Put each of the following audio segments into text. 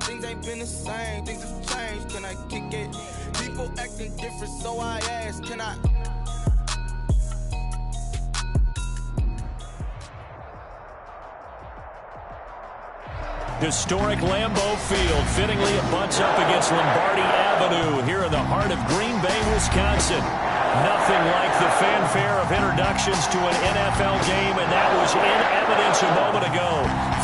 Things ain't been the same, things have changed, can I kick it? People acting different, so I ask, can I? Historic Lambeau Field, fittingly it butts up against Lombardi Avenue here in the heart of Green Bay, Wisconsin. Nothing like the fanfare of introductions to an NFL game, and that was in evidence a moment ago.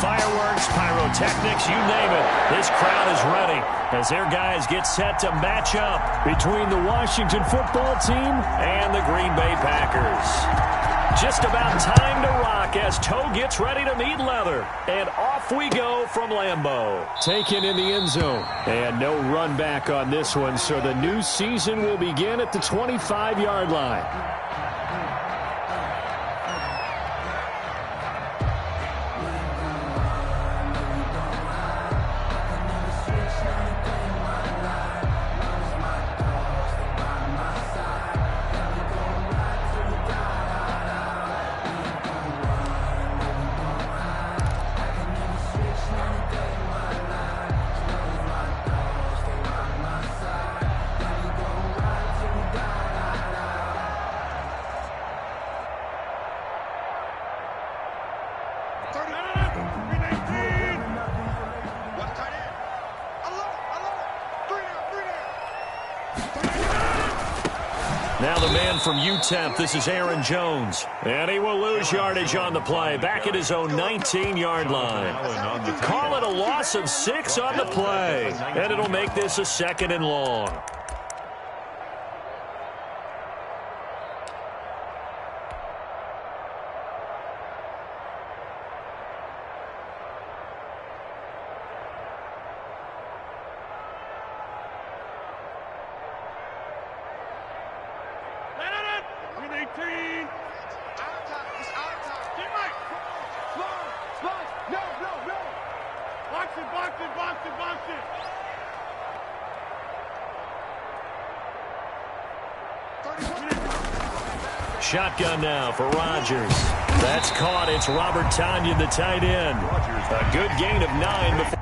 Fireworks, pyrotechnics, you name it. This crowd is ready as their guys get set to match up between the Washington football team and the Green Bay Packers. Just about time to rock as toe gets ready to meet leather. And off we go from Lambeau. Taken in the end zone. And no run back on this one, so the new season will begin at the 25-yard line. Now the man from UTEP, this is Aaron Jones. And he will lose yardage on the play, back at his own 19-yard line. Call it a loss of 6 on the play, and it'll make this a 2nd and long. Shotgun now for Rodgers. That's caught. It's Robert Tonyan, the tight end. A good gain of 9 before.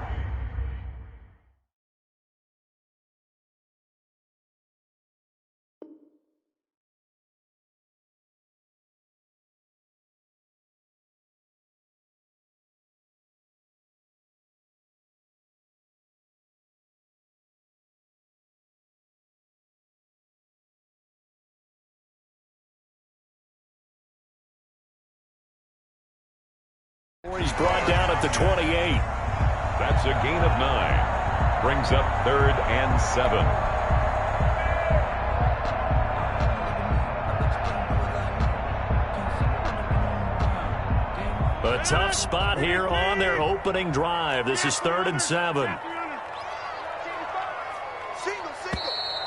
He's brought down at the 28. That's a gain of 9. Brings up 3rd and 7. A tough spot here on their opening drive. This is 3rd and 7.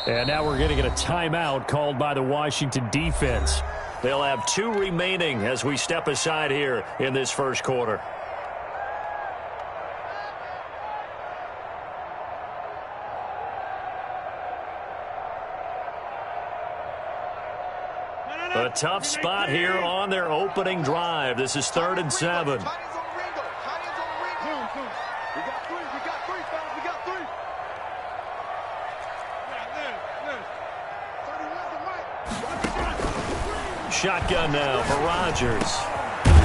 And now we're going to get a timeout called by the Washington defense. They'll have 2 remaining as we step aside here in this first quarter. A tough spot here on their opening drive. This is 3rd and 7. Shotgun now for Rodgers.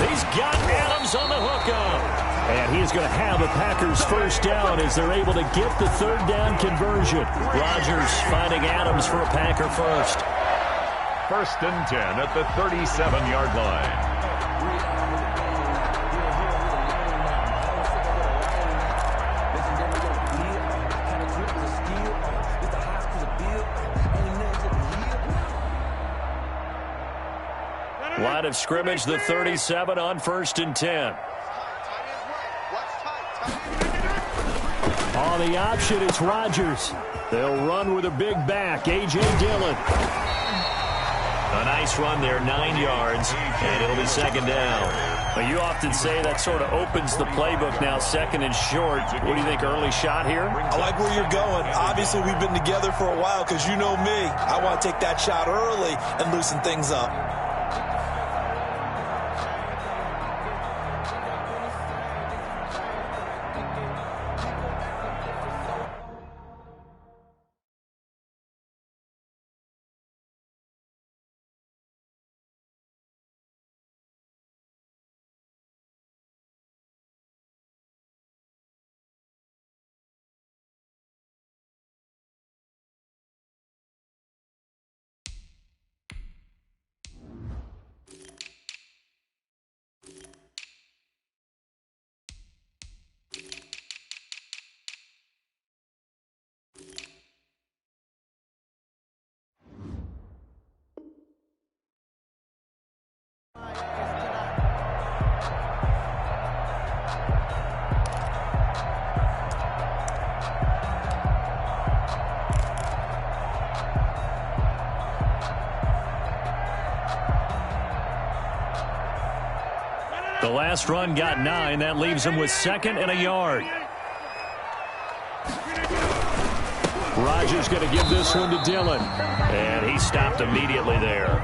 He's got Adams on the hookup. And he's going to have a Packers first down as they're able to get the 3rd down conversion. Rodgers finding Adams for a Packer first. 1st and 10 at the 37-yard line. Line of scrimmage, the 37 on 1st and 10. On the option, it's Rodgers. They'll run with a big back, A.J. Dillon. A nice run there, 9 yards, and it'll be 2nd down. But you often say that sort of opens the playbook now, 2nd and short. What do you think, early shot here? I like where you're going. Obviously, we've been together for a while because you know me. I want to take that shot early and loosen things up. The last run got 9. That leaves him with 2nd and a yard. Rodgers going to give this one to Dillon. And he stopped immediately there.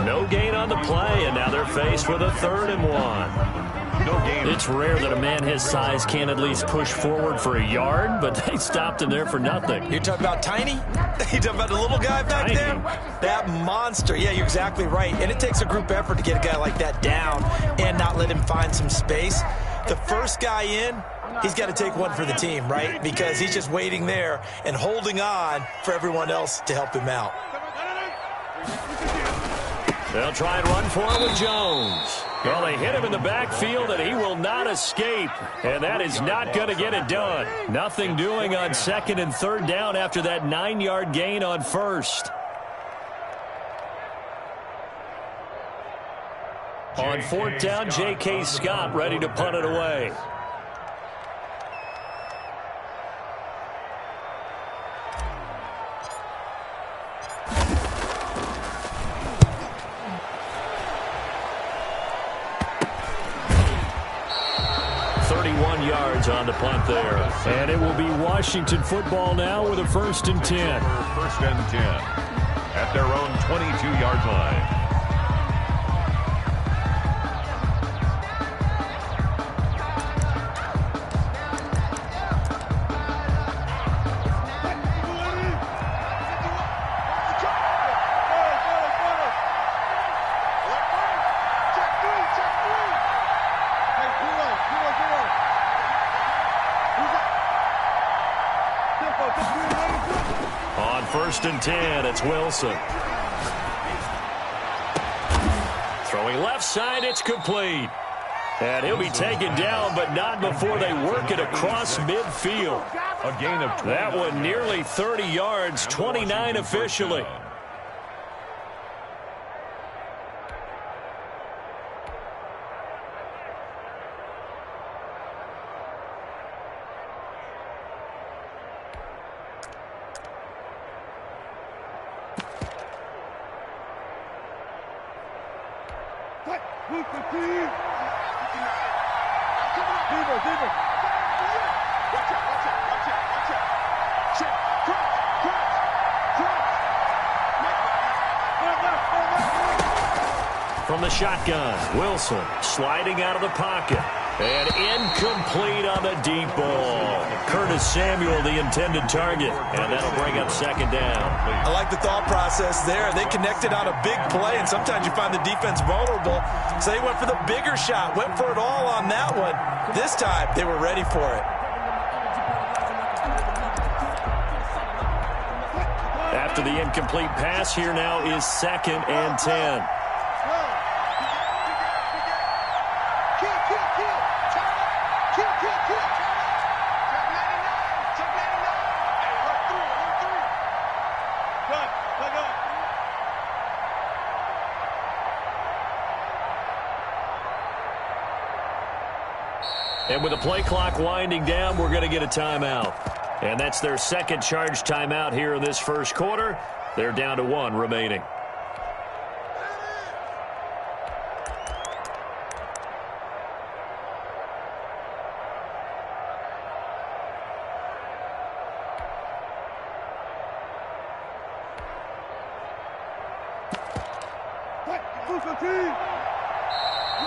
No gain on the play, and now they're faced with a 3rd and 1. No gain. It's rare that a man his size can't at least push forward for a yard, but they stopped him there for nothing. You're talking about tiny? You're talking about the little guy back Tiny. there? That monster. Yeah, you're exactly right. And it takes a group effort to get a guy like that down and not let him find some space. The first guy in, he's got to take one for the team, right? Because he's just waiting there and holding on for everyone else to help him out. They'll try and run for it with Jones. Well, they hit him in the backfield, and he will not escape. And that is not going to get it done. Nothing doing on 2nd and 3rd down after that 9-yard gain on 1st. On 4th down, J.K. Scott ready to punt it away. Yards on the punt there. And it will be Washington football now with a 1st and 10. 1st and 10 at their own 22-yard line. On 1st and 10, it's Wilson. Throwing left side, it's complete. And he'll be taken down, but not before they work it across midfield. A gain of 20. That one nearly 30 yards, 29 officially. From the shotgun, Wilson sliding out of the pocket. And incomplete on the deep ball. Curtis Samuel, the intended target. And that'll bring up 2nd down. I like the thought process there. They connected on a big play, and sometimes you find the defense vulnerable. So they went for the bigger shot, went for it all on that one. This time, they were ready for it. After the incomplete pass, here now is 2nd and 10. And with the play clock winding down, we're going to get a timeout. And that's their 2nd charge timeout here in this 1st quarter. They're down to 1 remaining.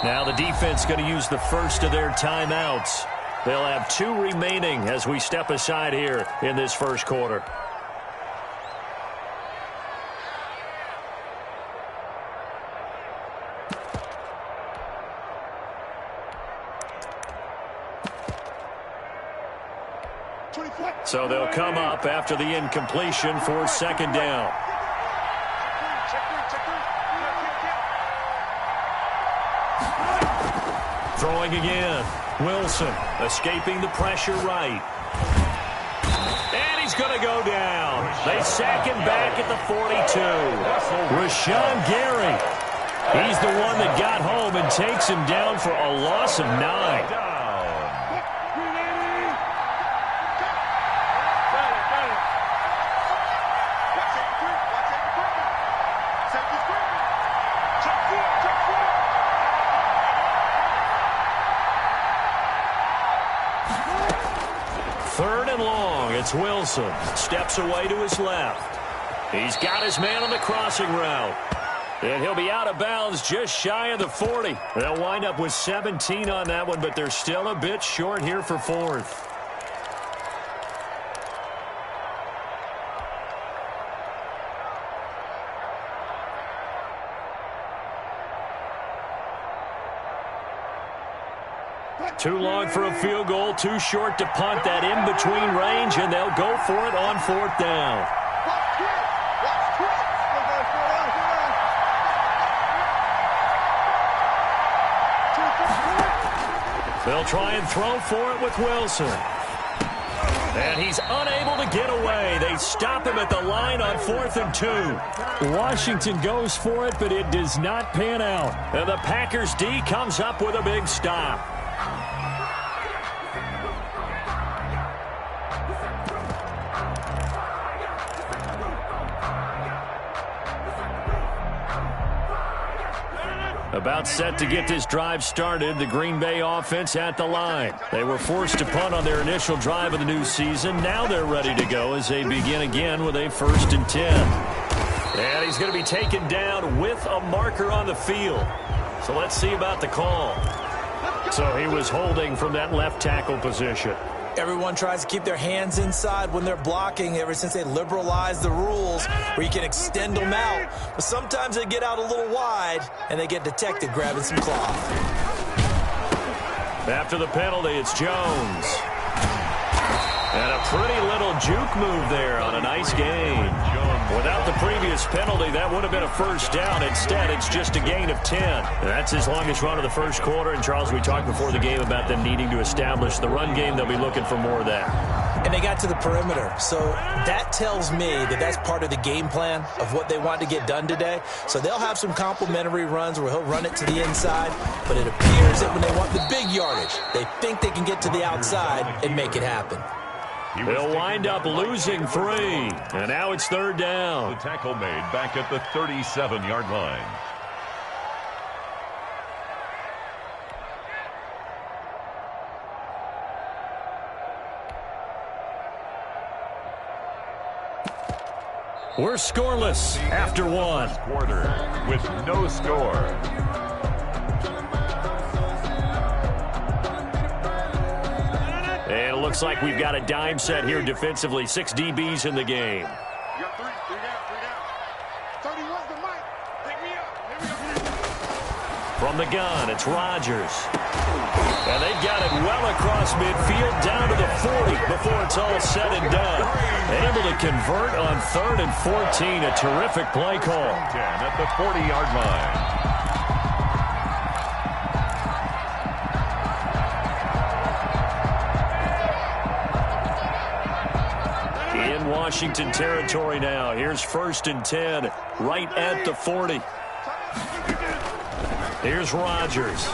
Now the defense going to use the first of their timeouts. They'll have 2 remaining as we step aside here in this 1st quarter. So they'll come up after the incompletion for 2nd down. Throwing again. Wilson escaping the pressure right. And he's going to go down. They sack him back at the 42. Rashawn Gary. He's the one that got home and takes him down for a loss of 9. long. It's Wilson. Steps away to his left. He's got his man on the crossing route. And he'll be out of bounds just shy of the 40. They'll wind up with 17 on that one, but they're still a bit short here for fourth. Too long for a field goal, too short to punt that in-between range, and they'll go for it on fourth down. They'll try and throw for it with Wilson. And he's unable to get away. They stop him at the line on 4th and 2. Washington goes for it, but it does not pan out. And the Packers D comes up with a big stop. About set to get this drive started, the Green Bay offense at the line. They were forced to punt on their initial drive of the new season. Now they're ready to go as they begin again with a 1st and 10. And he's going to be taken down with a marker on the field. So let's see about the call. So he was holding from that left tackle position. Everyone tries to keep their hands inside when they're blocking ever since they liberalized the rules where you can extend them out. But sometimes they get out a little wide, and they get detected grabbing some cloth. After the penalty, it's Jones. And a pretty little juke move there on a nice gain. Without the previous penalty, that would have been a first down. Instead, it's just a gain of 10. That's his longest run of the first quarter. And, Charles, we talked before the game about them needing to establish the run game. They'll be looking for more of that. And they got to the perimeter. So that tells me that that's part of the game plan of what they want to get done today. So they'll have some complimentary runs where he'll run it to the inside. But it appears that when they want the big yardage, they think they can get to the outside and make it happen. They'll wind up losing 3. And now it's 3rd down. The tackle made back at the 37-yard line. We're scoreless after one. Quarter with no score. And it looks like we've got a dime set here defensively. 6 DBs in the game. You got 3 down. 31's the mic. Pick me up. From the gun, it's Rodgers. And they've got it well across midfield down to the 40 before it's all said and done. Able to convert on 3rd and 14. A terrific play call. 10 at the 40-yard line. Washington territory now. Here's 1st and 10 right at the 40. Here's Rodgers.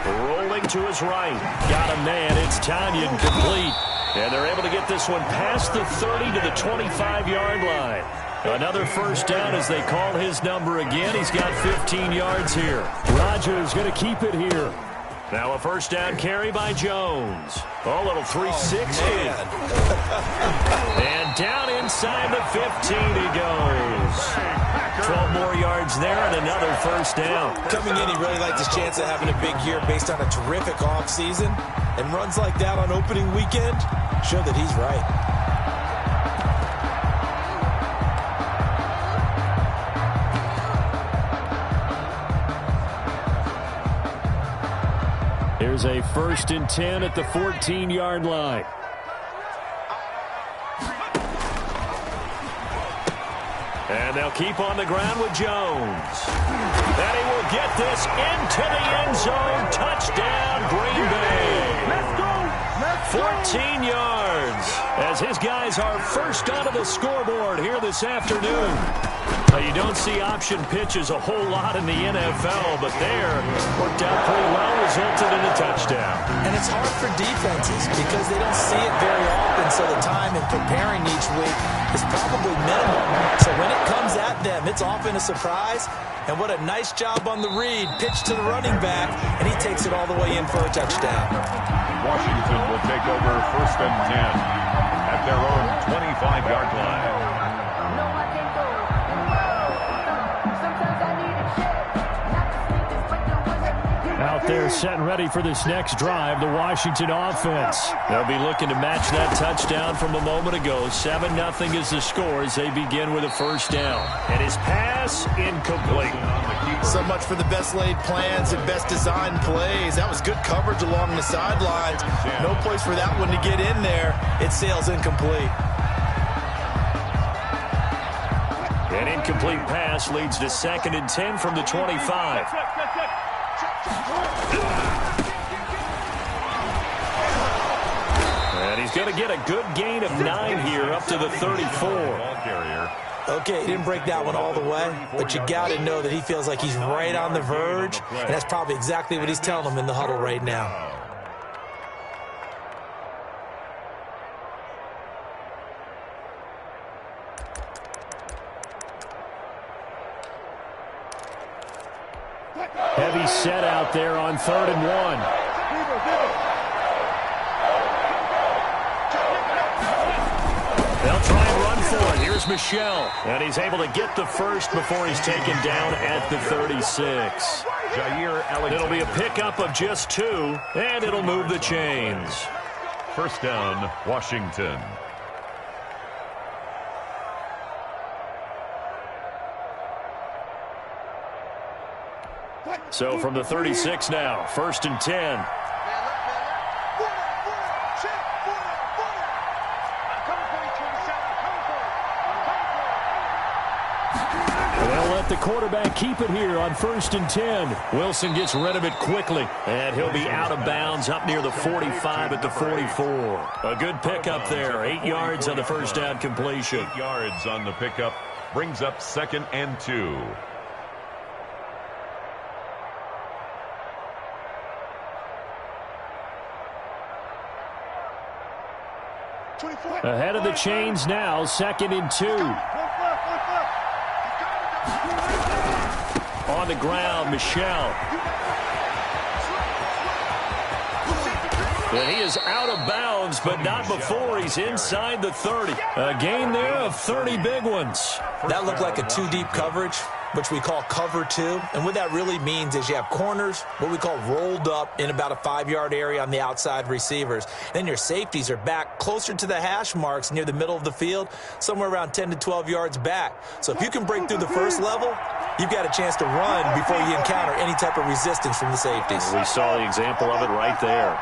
Rolling to his right. Got a man. It's Tanyan complete. And they're able to get this one past the 30 to the 25-yard line. Another first down as they call his number again. He's got 15 yards here. Rodgers going to keep it here. Now a first down carry by Jones. Oh, little 360. And down inside the 15 he goes. 12 more yards there and another first down. Coming in, he really liked his chance of having a big year based on a terrific offseason. And runs like that on opening weekend show that he's right. Here's a 1st and 10 at the 14-yard line. And they'll keep on the ground with Jones. And he will get this into the end zone. Touchdown, Green Bay. Let's go. 14 yards as his guys are first onto the scoreboard here this afternoon. You don't see option pitches a whole lot in the NFL, but there worked out pretty well, resulted in a touchdown. And it's hard for defenses because they don't see it very often, so the time in preparing each week is probably minimal. So when it comes at them, it's often a surprise. And what a nice job on the read. Pitch to the running back, and he takes it all the way in for a touchdown. Washington will take over 1st and 10 at at their own 25-yard line. Out there set and ready for this next drive, the Washington offense. They'll be looking to match that touchdown from a moment ago. 7-0 is the score as they begin with a first down. And his pass incomplete. So much for the best laid plans and best designed plays. That was good coverage along the sidelines. No place for that one to get in there. It sails incomplete. An incomplete pass leads to 2nd and 10 from the 25. And he's going to get a good gain of 9 here up to the 34. Okay, he didn't break that one all the way, but you got to know that he feels like he's right on the verge, and that's probably exactly what he's telling them in the huddle right now. Heavy set out there on 3rd and 1. They'll try and run for it. Here's Michel. And he's able to get the first before he's taken down at the 36. It'll be a pickup of just 2, and it'll move the chains. First down, Washington. So from the 36 now, 1st and 10. They'll let the quarterback keep it here on 1st and 10. Wilson gets rid of it quickly, and he'll be out of bounds up near the 45 at the 44. A good pickup there, 8 yards on the first down completion. 8 yards on the pickup brings up 2nd and 2. Ahead of the chains now, 2nd and 2. On the ground, Michel. And he is out of bounds, but not before he's inside the 30. A gain there of 30 big ones. That looked like a 2-deep coverage, which we call cover 2. And what that really means is you have corners, what we call rolled up in about a 5-yard area on the outside receivers. Then your safeties are back closer to the hash marks near the middle of the field, somewhere around 10 to 12 yards back. So if you can break through the first level, you've got a chance to run before you encounter any type of resistance from the safeties. We saw the example of it right there.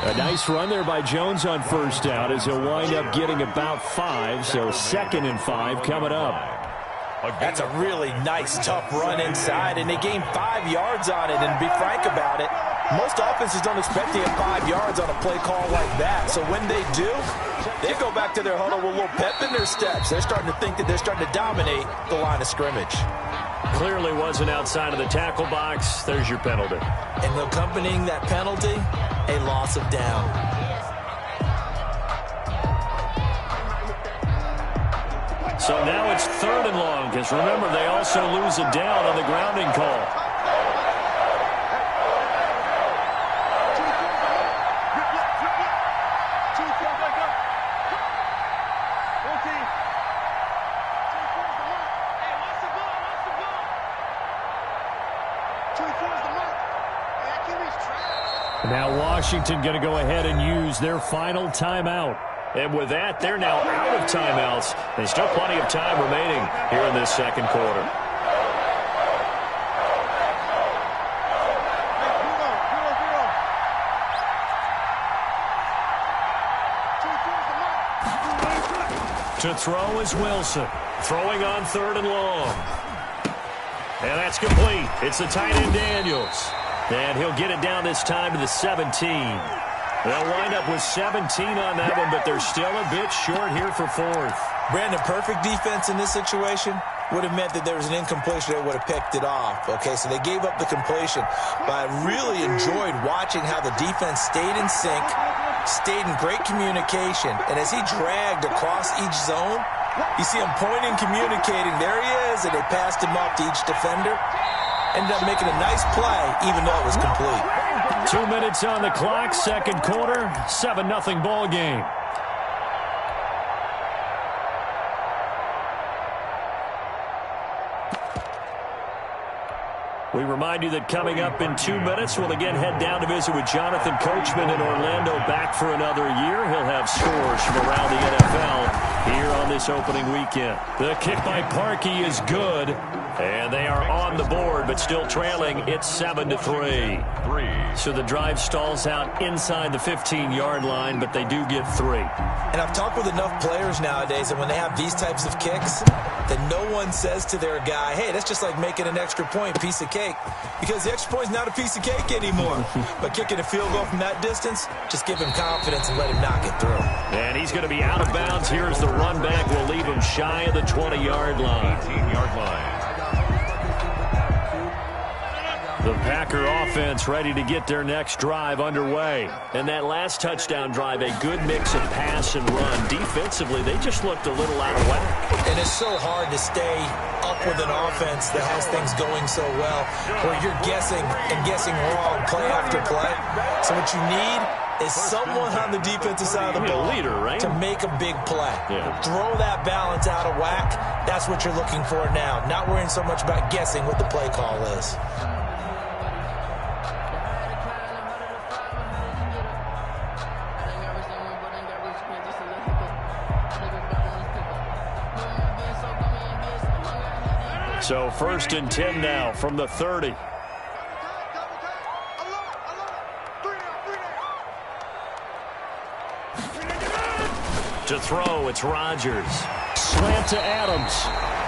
A nice run there by Jones on first down as he'll wind up getting about 5, so 2nd and 5 coming up. That's a really nice, tough run inside, and they gained 5 yards on it. And to be frank about it, most offenses don't expect to get 5 yards on a play call like that. So when they do, they go back to their huddle with a little pep in their steps. They're starting to think that they're starting to dominate the line of scrimmage. Clearly wasn't outside of the tackle box. There's your penalty. And accompanying that penalty, a loss of down. So now it's 3rd and long, because remember, they also lose a down on the grounding call. Now Washington going to go ahead and use their final timeout. And with that, they're now out of timeouts. There's still plenty of time remaining here in this second quarter. To throw is Wilson. Throwing on 3rd and long. And that's complete. It's the tight end Daniels. And he'll get it down this time to the 17. They'll wind up with 17 on that one, but they're still a bit short here for 4th. Brandon, perfect defense in this situation would have meant that there was an incompletion that would have picked it off. Okay, so they gave up the completion. But I really enjoyed watching how the defense stayed in sync, stayed in great communication. And as he dragged across each zone, you see him pointing, communicating. There he is, and they passed him off to each defender. Ended up making a nice play, even though it was complete. 2 minutes on the clock, second quarter, 7-0 ball game. We remind you that coming up in 2 minutes, we'll again head down to visit with Jonathan Coachman in Orlando, back for another year. He'll have scores from around the NFL here on this opening weekend. The kick by Parkey is good, and they are on the board, but still trailing. It's 7-3. So the drive stalls out inside the 15-yard line, but they do get 3. And I've talked with enough players nowadays that when they have these types of kicks, that no one says to their guy, hey, that's just like making an extra point, piece of cake. Because the extra point is not a piece of cake anymore. But kicking a field goal from that distance, just give him confidence and let him knock it through. And he's going to be out of bounds. Here's the run back. We'll leave him shy of the 20-yard line. 18-yard line. The Packer offense ready to get their next drive underway. And that last touchdown drive, a good mix of pass and run. Defensively, they just looked a little out of whack. And it's so hard to stay up with an offense that has things going so well, where you're guessing and guessing wrong play after play. So what you need is someone on the defensive side of the ball to make a big play. Throw that balance out of whack. That's what you're looking for now. Not worrying so much about guessing what the play call is. So 1st and 10 now from the 30. To throw, it's Rodgers. Slant to Adams.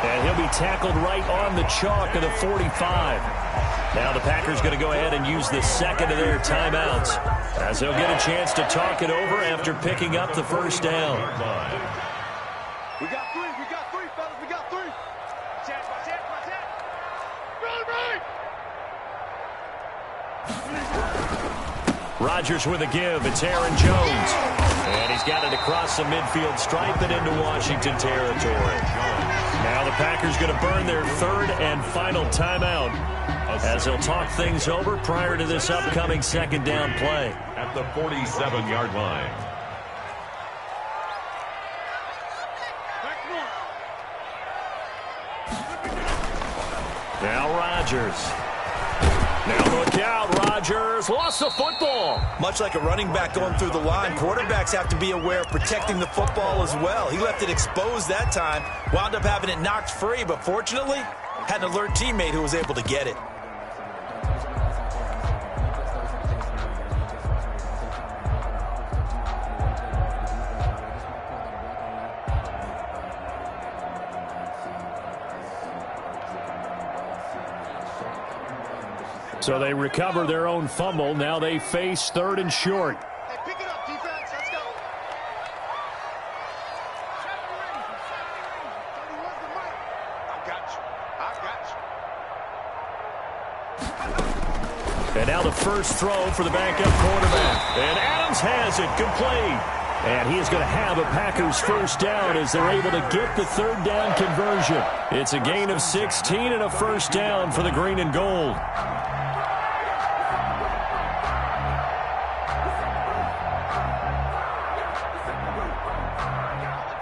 And he'll be tackled right on the chalk of the 45. Now the Packers going to go ahead and use the second of their timeouts, as they'll get a chance to talk it over after picking up the first down. We got three, fellas, we got 3. Check. Rodgers with a give. It's Aaron Jones. And he's got it across the midfield stripe and into Washington territory. Now the Packers going to burn their 3rd and final timeout, as they'll talk things over prior to this upcoming second down play. At the 47-yard line. Now Rodgers. Now look out, Rodgers lost the football. Much like a running back going through the line, quarterbacks have to be aware of protecting the football as well. He left it exposed that time, wound up having it knocked free, but fortunately, had an alert teammate who was able to get it. So they recover their own fumble. Now they face 3rd and short. Hey, pick it up, defense. Let's go. 31's the mic. I got you. And now the first throw for the backup quarterback. And Adams has it complete. And he is going to have a Packers first down as they're able to get the 3rd down conversion. It's a gain of 16 and a first down for the green and gold.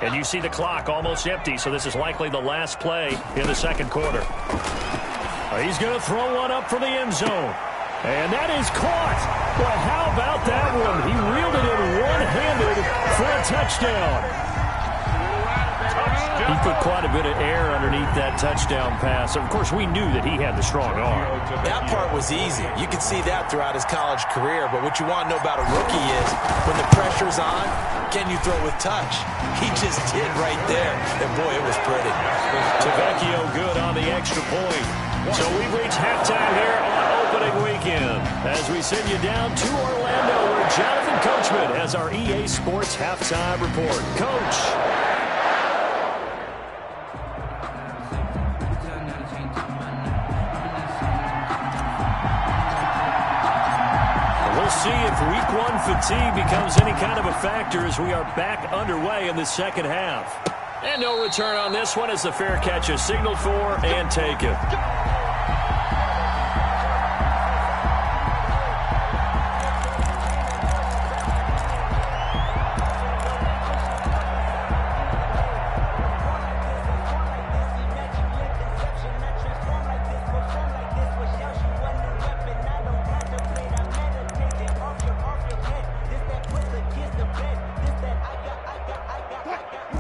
And you see the clock almost empty, so this is likely the last play in the second quarter. He's going to throw one up for the end zone. And that is caught. Well, how about that one? He reeled it in one-handed for a touchdown. He put quite a bit of air underneath that touchdown pass. Of course, we knew that he had the strong arm. That part was easy. You could see that throughout his college career. But what you want to know about a rookie is when the pressure's on, can you throw with touch? He just did right there. And, boy, it was pretty. Tavecchio good on the extra point. So we've reached halftime here on opening weekend as we send you down to Orlando, where Jonathan Coachman has our EA Sports halftime report. Coach. We'll see if week 1 fatigue becomes any kind of a factor as we are back underway in the second half. And no return on this one as the fair catch is signaled for and taken.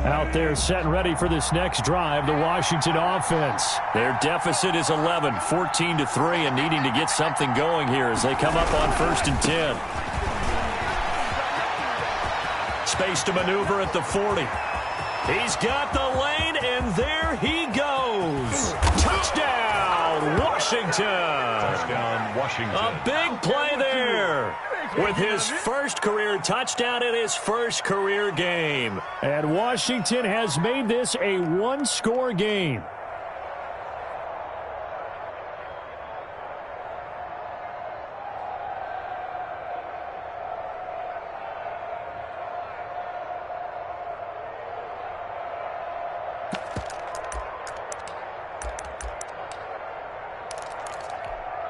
Out there set and ready for this next drive, the Washington offense. Their deficit is 11, 14-3, and needing to get something going here as they come up on 1st and 10. Space to maneuver at the 40. He's got the lane, and there he goes. Touchdown, Washington. Touchdown, Washington. A big play there with his first career touchdown in his first career game. And Washington has made this a one-score game.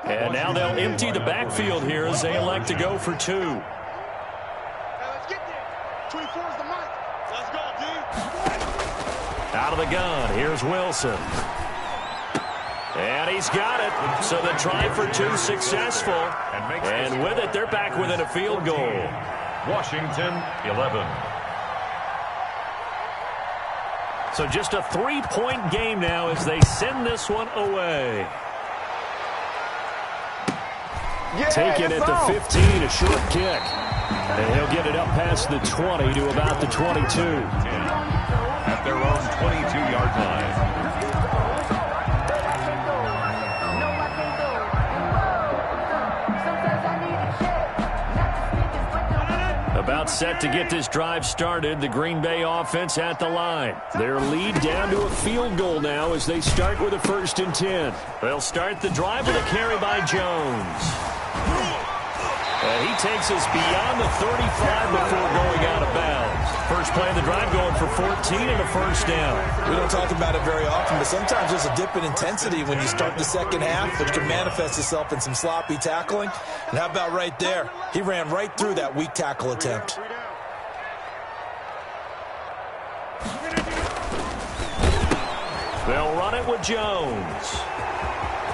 And now they'll empty the backfield here as they elect to go for 2. Hey, let's get there. 24 is the mic. Let's go, dude. Out of the gun, here's Wilson. And he's got it. So the try for 2 successful. And with it, they're back within a field goal. Washington, 11. So just a 3-point game now as they send this one away. Taking it to 15, a short kick. And he'll get it up past the 20 to about the 22. At their own 22-yard line. About set to get this drive started, the Green Bay offense at the line. Their lead down to a field goal now as they start with a 1st and 10. They'll start the drive with a carry by Jones. And he takes us beyond the 35 before going out of bounds. First play of the drive going for 14 and a 1st down. We don't talk about it very often, but sometimes there's a dip in intensity when you start the second half, which can manifest itself in some sloppy tackling. And how about right there? He ran right through that weak tackle attempt. They'll run it with Jones.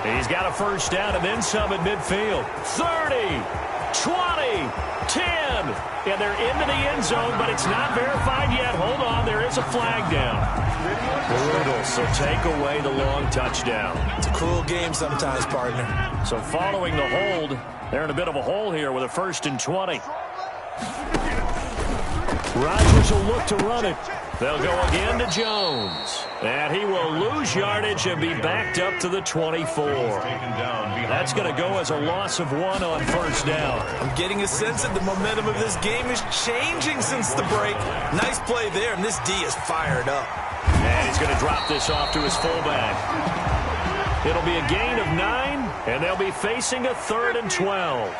He's got a 1st down and then some at midfield. 30, 20, 10. And they're into the end zone, but it's not verified yet. Hold on, there is a flag down. Brutal, so take away the long touchdown. It's a cruel game sometimes, partner. So following the hold, they're in a bit of a hole here with a 1st and 20. Rodgers will look to run it. They'll go again to Jones. And he will lose yardage and be backed up to the 24. That's going to go as a loss of 1 on 1st down. I'm getting a sense that the momentum of this game is changing since the break. Nice play there, and this D is fired up. And he's going to drop this off to his fullback. It'll be a gain of 9, and they'll be facing a 3rd and 12.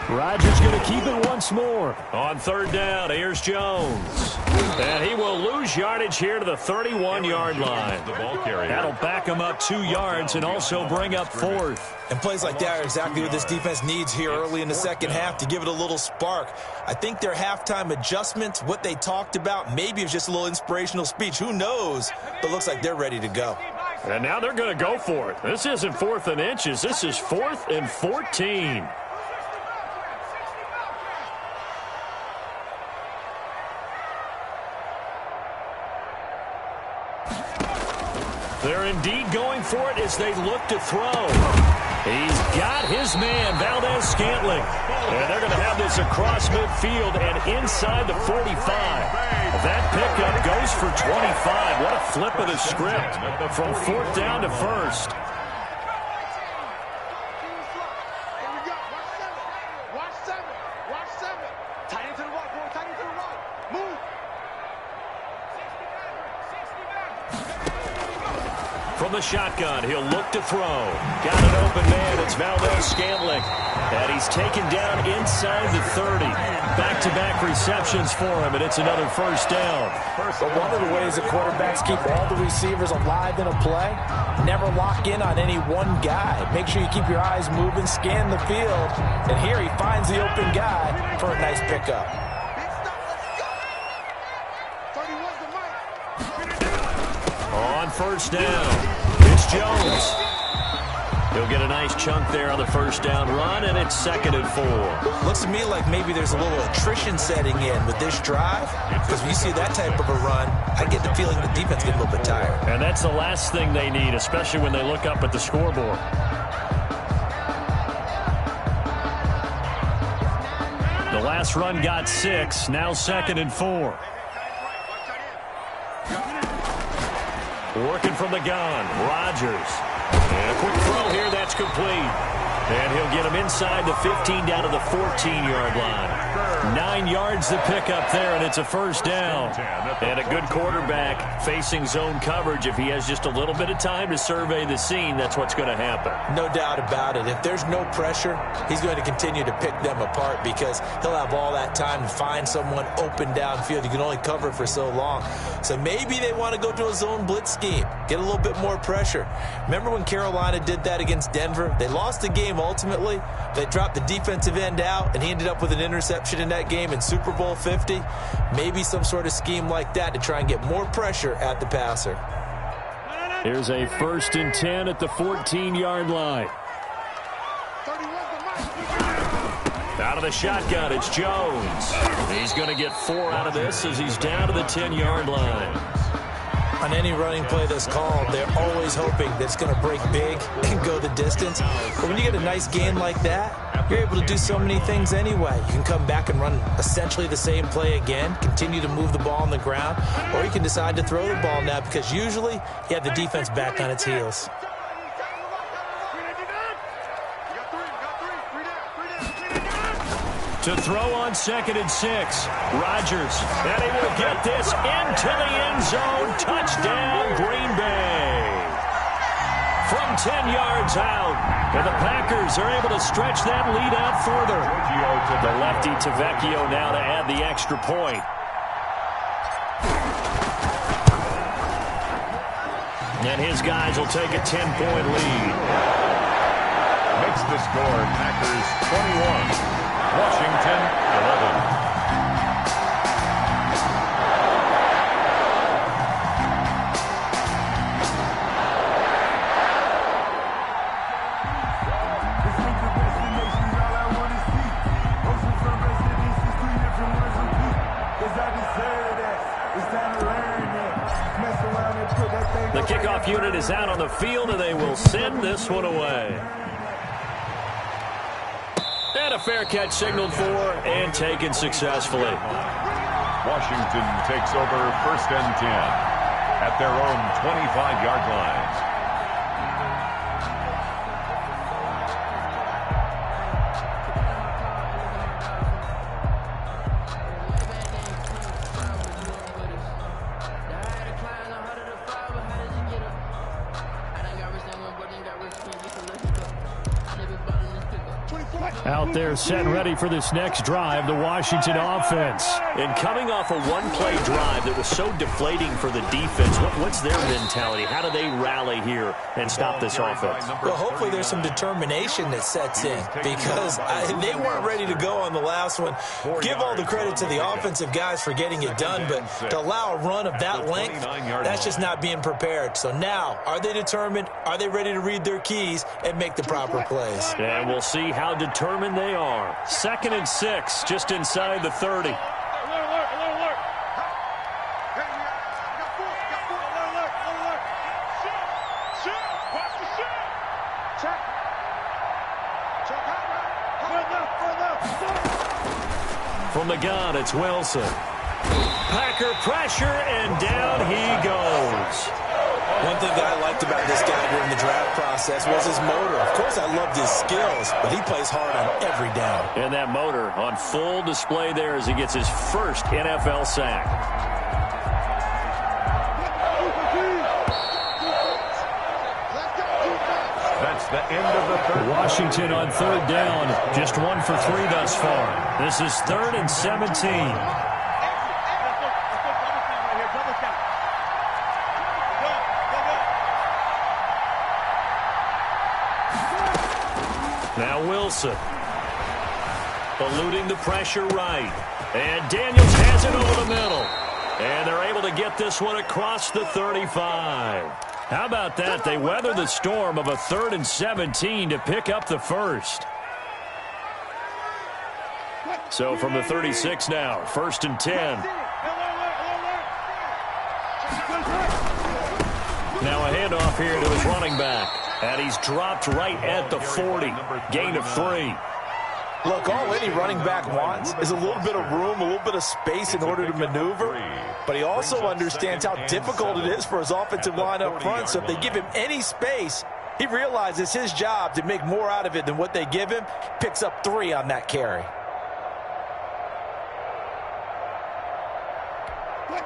Rodgers going to keep it once more. On 3rd down, here's Jones. And he will lose yardage here to the 31-yard line. That'll back him up 2 yards and also bring up 4th. And plays like that are exactly what this defense needs here early in the second half to give it a little spark. I think their halftime adjustments, what they talked about, maybe it was just a little inspirational speech. Who knows? But looks like they're ready to go. And now they're going to go for it. This isn't 4th and inches. This is 4th and 14. They're indeed going for it as they look to throw. He's got his man, Valdez-Scantling. And they're going to have this across midfield and inside the 45. That pickup goes for 25. What a flip of the script from 4th down to 1st. From the shotgun, he'll look to throw. Got an open man. It's Valdez-Scantling. And he's taken down inside the 30. Back-to-back receptions for him, and it's another first down. But one of the ways that quarterbacks keep all the receivers alive in a play, never lock in on any one guy. Make sure you keep your eyes moving, scan the field. And here he finds the open guy for a nice pickup. On first down, it's Jones. He'll get a nice chunk there on the first down run, and it's 2nd and 4. Looks to me like maybe there's a little attrition setting in with this drive, because when you see that type of a run, I get the feeling the defense gets a little bit tired. And that's the last thing they need, especially when they look up at the scoreboard. The last run got 6, now 2nd and 4. Working from the gun, Rodgers. And a quick throw here, that's complete. And he'll get him inside the 15 down to the 14-yard line. 9 yards to pick up there, and it's a first down. And a good quarterback facing zone coverage. If he has just a little bit of time to survey the scene, that's what's going to happen. No doubt about it. If there's no pressure, he's going to continue to pick them apart because he'll have all that time to find someone open downfield. You can only cover for so long. So maybe they want to go to a zone blitz scheme, get a little bit more pressure. Remember when Carolina did that against Denver? They lost the game ultimately. They dropped the defensive end out, and he ended up with an interception in that game in Super Bowl 50. Maybe some sort of scheme like that to try and get more pressure at the passer. Here's a 1st and 10 at the 14-yard line. Out of the shotgun, it's Jones. He's going to get 4 out of this as he's down to the 10-yard line. On any running play that's called, they're always hoping that it's going to break big and go the distance. But when you get a nice gain like that, you're able to do so many things anyway. You can come back and run essentially the same play again, continue to move the ball on the ground, or you can decide to throw the ball now because usually you have the defense back on its heels. To throw on 2nd and 6, Rodgers, and he will get this into the end zone. Touchdown, Green Bay. From 10 yards out, and the Packers are able to stretch that lead out further. The lefty Tavecchio now to add the extra point. And his guys will take a 10-point lead. Makes the score Packers 21. Washington 11. The kickoff unit is out on the field, and they will send this one away. And a fair catch signaled for and taken successfully. Washington takes over 1st and 10 at their own 25-yard line. Out there set and ready for this next drive, the Washington offense. And coming off a one-play drive that was so deflating for the defense, what's their mentality? How do they rally here and stop this offense? Well, hopefully there's some determination that sets in because they weren't ready to go on the last one. Give all the credit to the offensive guys for getting it done, but to allow a run of that length, that's just not being prepared. So now, are they determined? Are they ready to read their keys and make the proper plays? And we'll see how determined they are. 2nd and 6, just inside the 30. From the gun, it's Wilson. Packer pressure, and down he goes. One thing that I liked about this guy during the draft process was his motor. Of course, I loved his skills, but he plays hard on every down. And that motor on full display there as he gets his first NFL sack. the end of the third. Washington on third down, just 1 for 3 thus far. This is 3rd and 17. Now Wilson. Eluding the pressure right. And Daniels has it over the middle. And they're able to get this one across the 35. How about that? They weather the storm of a 3rd and 17 to pick up the first. So from the 36 now, 1st and 10. Now a handoff here to his running back. And he's dropped right at the 40. Gain of 3. Look, all any running back wants is a little bit of room, a little bit of space in order to maneuver. But he also understands how difficult it is for his offensive line up front. So if they give him any space, he realizes it's his job to make more out of it than what they give him. Picks up 3 on that carry.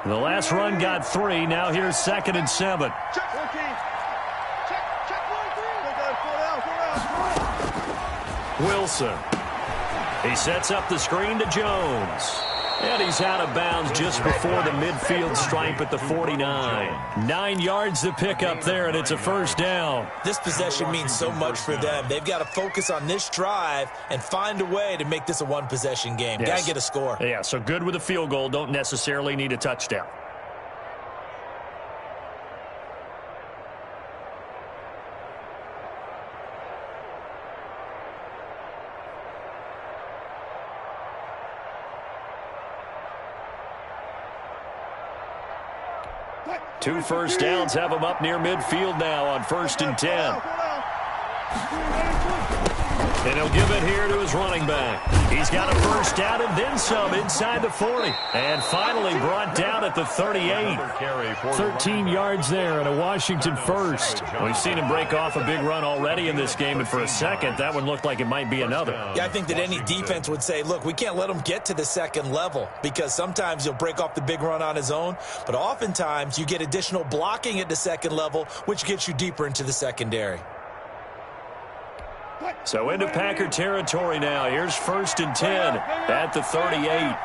The last run got 3. Now here's 2nd and 7. Wilson. He sets up the screen to Jones. And he's out of bounds just before the midfield stripe at the 49. 9 yards to pick up there, and it's a first down. This possession means so much for them. They've got to focus on this drive and find a way to make this a one-possession game. Yes. Got to get a score. Yeah, so good with a field goal. Don't necessarily need a touchdown. Two first downs have him up near midfield now on 1st and 10. And he'll give it here to his running back. He's got a first down and then some inside the 40. And finally brought down at the 38. 13 yards there and a Washington first. We've seen him break off a big run already in this game, and for a second, that one looked like it might be another. Yeah, I think that any defense would say, look, we can't let him get to the second level, because sometimes he'll break off the big run on his own, but oftentimes you get additional blocking at the second level, which gets you deeper into the secondary. So into Packer territory now. Here's 1st and 10 at the 38.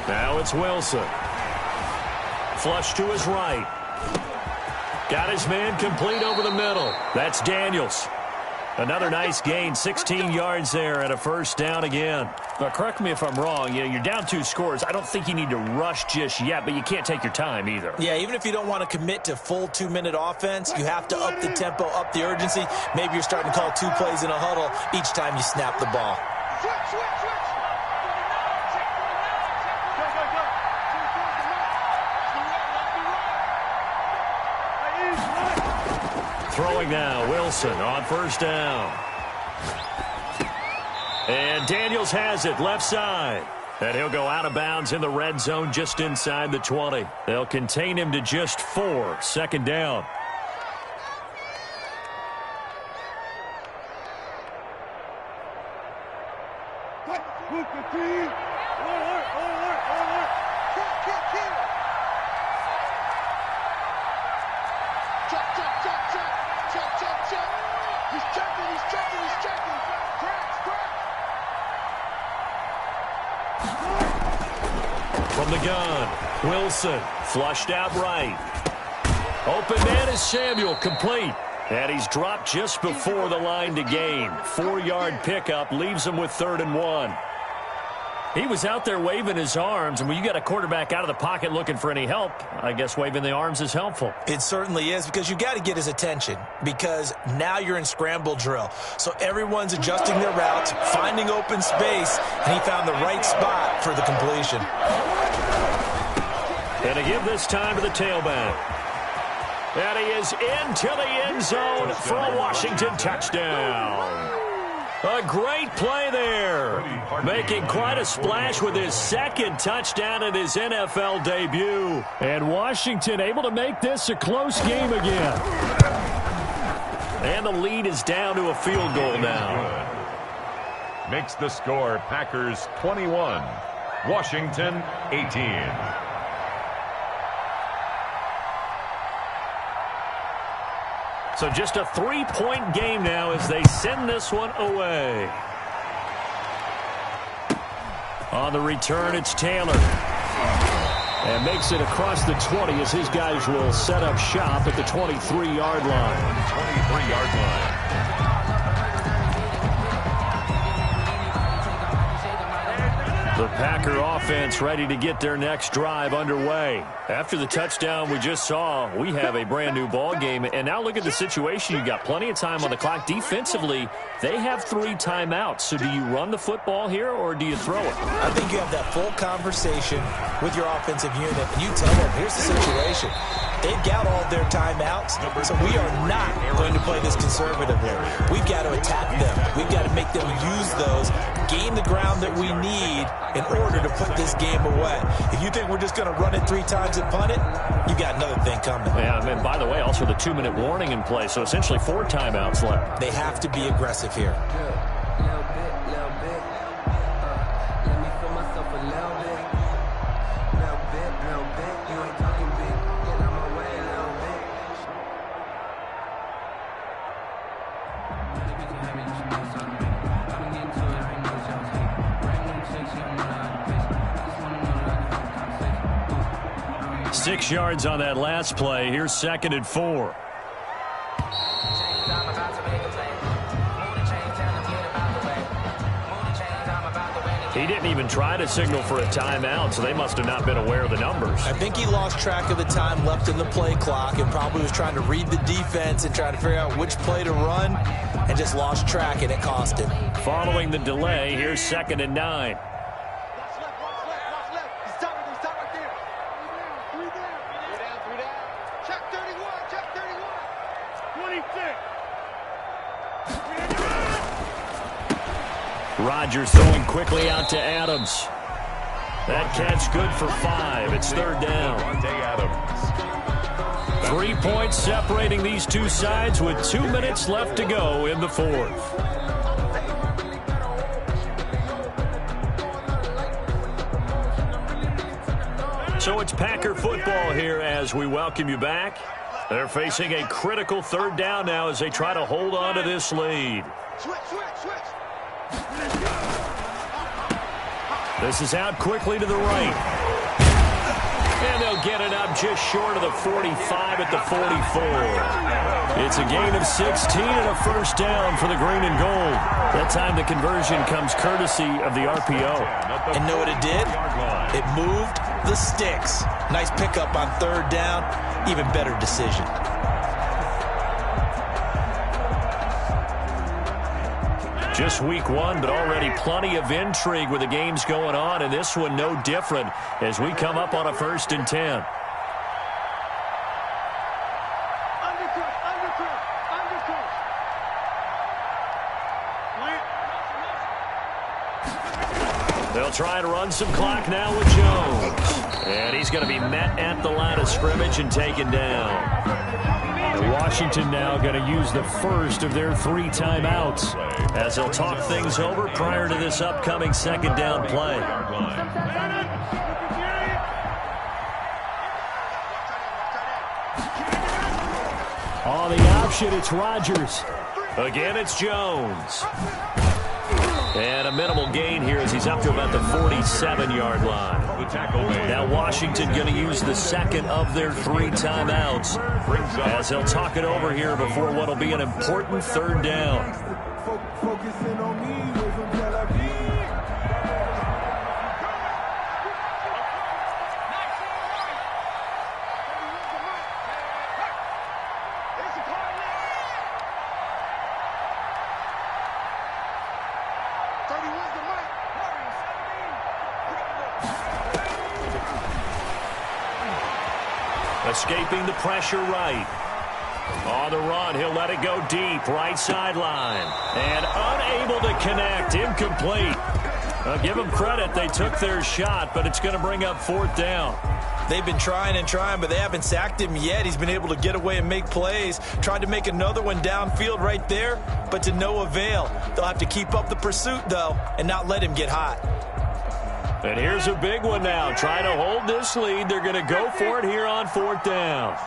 Now it's Wilson. Flush to his right. Got his man complete over the middle. That's Daniels. Another nice gain, 16 yards there and a first down again. Now, correct me if I'm wrong. You know, you're down 2 scores. I don't think you need to rush just yet, but you can't take your time either. Yeah, even if you don't want to commit to full 2-minute offense, you have to up the tempo, up the urgency. Maybe you're starting to call 2 plays in a huddle each time you snap the ball. Throwing now, Wilson on first down. And Daniels has it, left side. And he'll go out of bounds in the red zone just inside the 20. They'll contain him to just 4, 2nd down. From the gun, Wilson flushed out right. Open man is Samuel, complete. And he's dropped just before the line to gain. 4-yard pickup leaves him with 3rd and 1. He was out there waving his arms, and when you got a quarterback out of the pocket looking for any help, I guess waving the arms is helpful. It certainly is, because you got to get his attention, because now you're in scramble drill. So everyone's adjusting their routes, finding open space, and he found the right spot for the completion. And to give this time to the tailback. And he is into the end zone for a Washington touchdown. A great play there. Making quite a splash with his 2nd touchdown in his NFL debut. And Washington able to make this a close game again. And the lead is down to a field goal now. Makes the score Packers 21, Washington 18. So just a 3-point game now as they send this one away. On the return, it's Taylor. And makes it across the 20 as his guys will set up shop at the 23-yard line. 23-yard line. The Packer offense ready to get their next drive underway. After the touchdown we just saw, we have a brand new ball game. And now look at the situation. You've got plenty of time on the clock. Defensively, they have 3 timeouts. So do you run the football here or do you throw it? I think you have that full conversation with your offensive unit, and you tell them, here's the situation. They've got all their timeouts, so we are not going to play this conservatively. We've got to attack them. We've got to make them use those, gain the ground that we need in order to put this game away. If you think we're just going to run it 3 times and punt it, you got another thing coming. Yeah, and by the way, also the 2-minute warning in play, so essentially 4 timeouts left. They have to be aggressive here. Little bit. Let me feel myself a little bit. You ain't talking big. Get out my way a little bit. Really, we can have it, you should know something. I've been getting to it, I ain't no y'all take. Brand new chicks, you don't know that I can face. I just wanna know that I can have a conversation. 6 yards on that last play. Here's 2nd and 4. He didn't even try to signal for a timeout, so they must have not been aware of the numbers. I think he lost track of the time left in the play clock and probably was trying to read the defense and trying to figure out which play to run and just lost track, and it cost him. Following the delay, here's 2nd and 9. Watch left. Stop right there. 3 down. Check 31. 26. Rodgers throwing quickly out to Adams. That catch good for 5. It's 3rd down. 3 points separating these two sides with 2 minutes left to go in the 4th. So it's Packer football here as we welcome you back. They're facing a critical 3rd down now as they try to hold on to this lead. Switch. This is out quickly to the right. And they'll get it up just short of the 45 at the 44. It's a gain of 16 and a 1st down for the green and gold. That time the conversion comes courtesy of the RPO. And know what it did? It moved the sticks. Nice pickup on 3rd down. Even better decision. Just week 1, but already plenty of intrigue with the games going on, and this one no different as we come up on a 1st and 10. They'll try to run some clock now with Jones. And he's going to be met at the line of scrimmage and taken down. And Washington now going to use the first of their 3 timeouts as they'll talk things over prior to this upcoming 2nd down play. On the option, it's Rodgers. Again, it's Jones. And a minimal gain here as he's up to about the 47-yard line. Now Washington going to use the 2nd of their 3 timeouts as they'll talk it over here before what will be an important 3rd down. Focusing on me with a Tel Aviv. Escaping the pressure right. On the run, he'll let it go deep, right sideline. And unable to connect, incomplete. Give them credit, they took their shot, but it's going to bring up 4th down. They've been trying and trying, but they haven't sacked him yet. He's been able to get away and make plays. Tried to make another one downfield right there, but to no avail. They'll have to keep up the pursuit, though, and not let him get hot. And here's a big one now. Trying to hold this lead. They're going to go for it here on 4th down.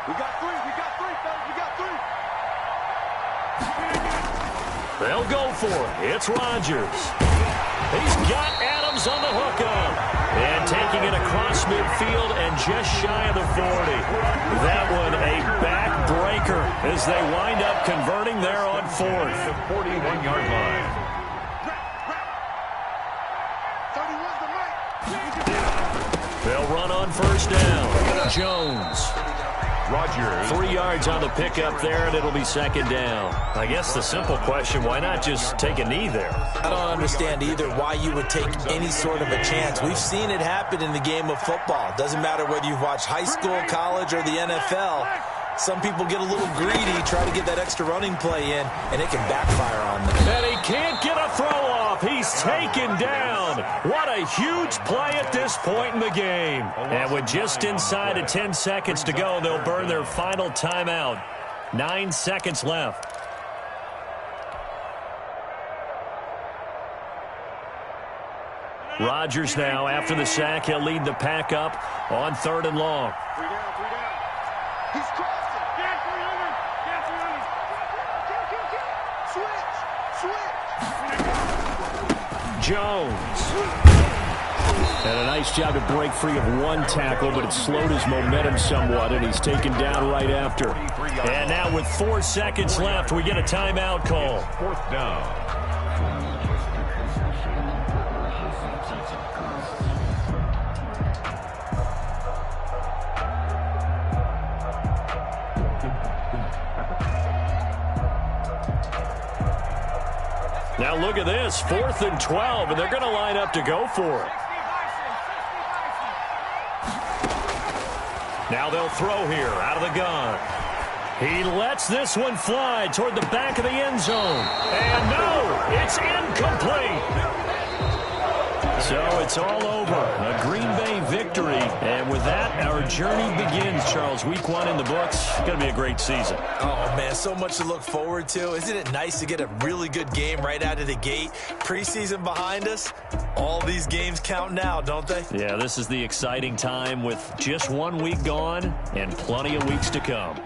We got three, fellas, we got three. They'll go for it. It's Rodgers. He's got Adams on the hookup. And taking it across midfield and just shy of the 40. That one a backbreaker as they wind up converting there on 4th. The 41-yard line. 31's the mic. They'll run on 1st down. Jones. Rodgers. 3 yards on the pickup there, and it'll be 2nd down. I guess the simple question, why not just take a knee there? I don't understand either why you would take any sort of a chance. We've seen it happen in the game of football. Doesn't matter whether you've watched high school, college, or the NFL. Some people get a little greedy, try to get that extra running play in, and it can backfire on them. And he can't get a throw off. He's taken down. What a huge play at this point in the game. And with just inside of 10 seconds to go, they'll burn their final timeout. 9 seconds left. Rodgers now, after the sack, he'll lead the pack up on 3rd and long. 3 down. He's crossing. Down 300. Switch. Jones. And a nice job to break free of one tackle, but it slowed his momentum somewhat, and he's taken down right after. And now with 4 seconds left, we get a timeout call. 4th down. Now look at this, 4th and 12, and they're going to line up to go for it. Now they'll throw here out of the gun. He lets this one fly toward the back of the end zone. And no, it's incomplete. So it's all over. A Green Bay victory. And with that, our journey begins, Charles. Week 1 in the books. Going to be a great season. Oh, man, so much to look forward to. Isn't it nice to get a really good game right out of the gate? Preseason behind us. All these games count now, don't they? Yeah, this is the exciting time with just 1 week gone and plenty of weeks to come.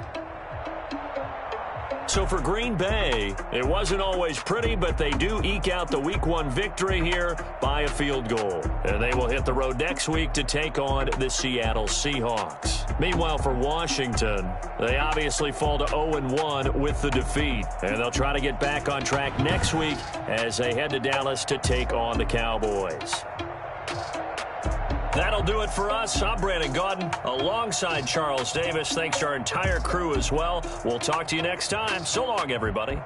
So for Green Bay, it wasn't always pretty, but they do eke out the Week 1 victory here by a field goal. And they will hit the road next week to take on the Seattle Seahawks. Meanwhile, for Washington, they obviously fall to 0-1 with the defeat. And they'll try to get back on track next week as they head to Dallas to take on the Cowboys. That'll do it for us. I'm Brandon Gaudin alongside Charles Davis. Thanks to our entire crew as well. We'll talk to you next time. So long, everybody.